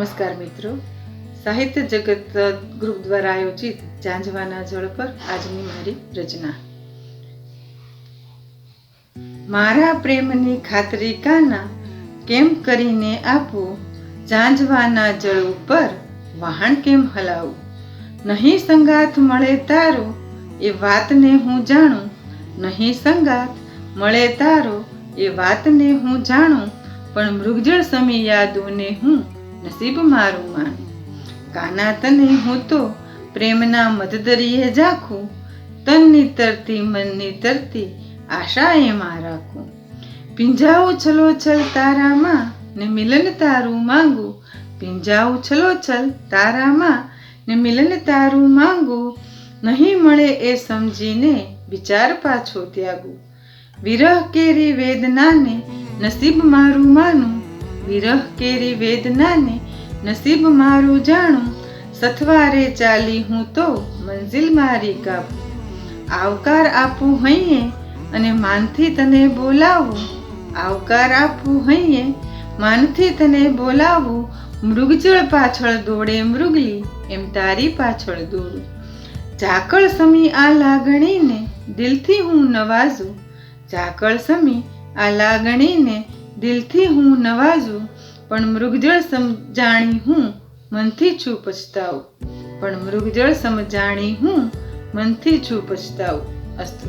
નમસ્કાર મિત્રો, સાહિત્ય જગત ગ્રુપ દ્વારા આયોજિત ઝાંઝવાના જળ પર આજની મારી રચના. મારા પ્રેમની ખાતરી કાના કેમ કરીને આપું, ઝાંઝવાના જળ ઉપર વહાણ કેમ હલાવું. નહીં સંગાથ મળે તારો એ વાતને હું જાણું, નહીં સંગાથ મળે તારો એ વાતને હું જાણું, પણ મૃગજળ સમી યાદોને હું નસીબ મારું માનું. કાના તને હું તો પ્રેમના મધદરિયે ઝાંખું, તનની તરતી મનની તરતી આશા એમાં રાખું. પીંજાવું છલોછલ તારામાં ને મિલન તારું માંગું, પીંજાવું છલોછલ તારામાં ને મિલન તારું માંગું. નહીં મળે એ સમજીને વિચાર પાછો ત્યાગું. વિરહ કેરી વેદનાને નસીબ મારું માનું, વિરહ કેરી વેદનાને નસીબ મારું જાણું. સથવારે ચાલી હું તો મંઝિલ મારી કાપું. આવકાર આપું હૈયે અને માનથી તને બોલાવું, આવકાર આપું હૈયે માનથી તને બોલાવું. મૃગજળ પાછળ દોડે મૃગલી એમ તારી પાછળ દોડું. ઝાકળ સમી આ લાગણીને દિલથી હું નવાજું, ઝાકળ સમી આ લાગણીને દિલથી હું નવાજું. પણ મૃગજળ સમજાણી હું મનથી છું પછતાવું, પણ મૃગજળ સમજાણી હું મનથી છું પછતાવું. અસ્તુ.